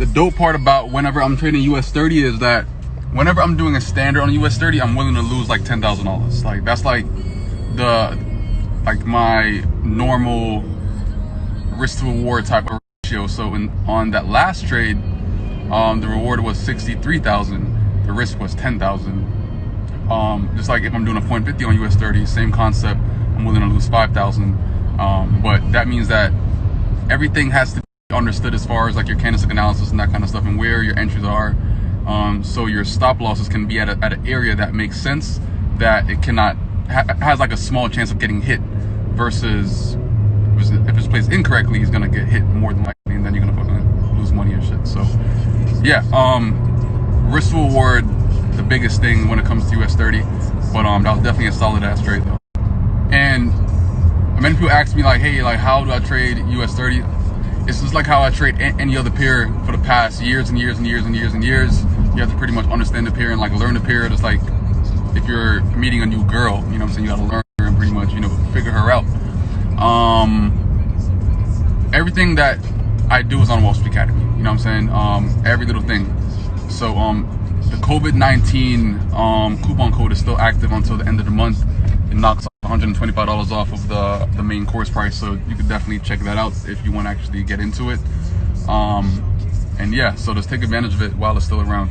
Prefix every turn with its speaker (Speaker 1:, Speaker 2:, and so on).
Speaker 1: the dope part about whenever I'm trading US30 is that whenever I'm doing a standard on US30, I'm willing to lose like $10,000. Like that's like my normal risk to reward type of ratio. So on that last trade, the reward was 63,000, the risk was 10,000. Just like if I'm doing a 0.50 on US30, same concept, I'm willing to lose 5,000. But that means that everything has to be understood as far as like your candlestick analysis and that kind of stuff, and where your entries are. So your stop losses can be at an area that makes sense, that it cannot has like a small chance of getting hit, versus if it's placed incorrectly, he's gonna get hit more than likely, and then you're gonna fucking lose money and shit. So yeah, risk to reward, the biggest thing when it comes to US30. But that was definitely a solid ass trade though. And many people ask me like, hey, like how do I trade US30? It's just like how I trade any other pair for the past years and years and years and years and years. You have to pretty much understand the pair and like learn the pair. Just like if you're meeting a new girl, you know what I'm saying, you gotta learn her and pretty much, you know, figure her out. Everything that I do is on Wall Street Academy, you know what I'm saying? Every little thing. So the COVID-19 coupon code is still active until the end of the month. It knocks $125 off of the main course price, so you could definitely check that out if you want to actually get into it. And yeah, so just take advantage of it while it's still around.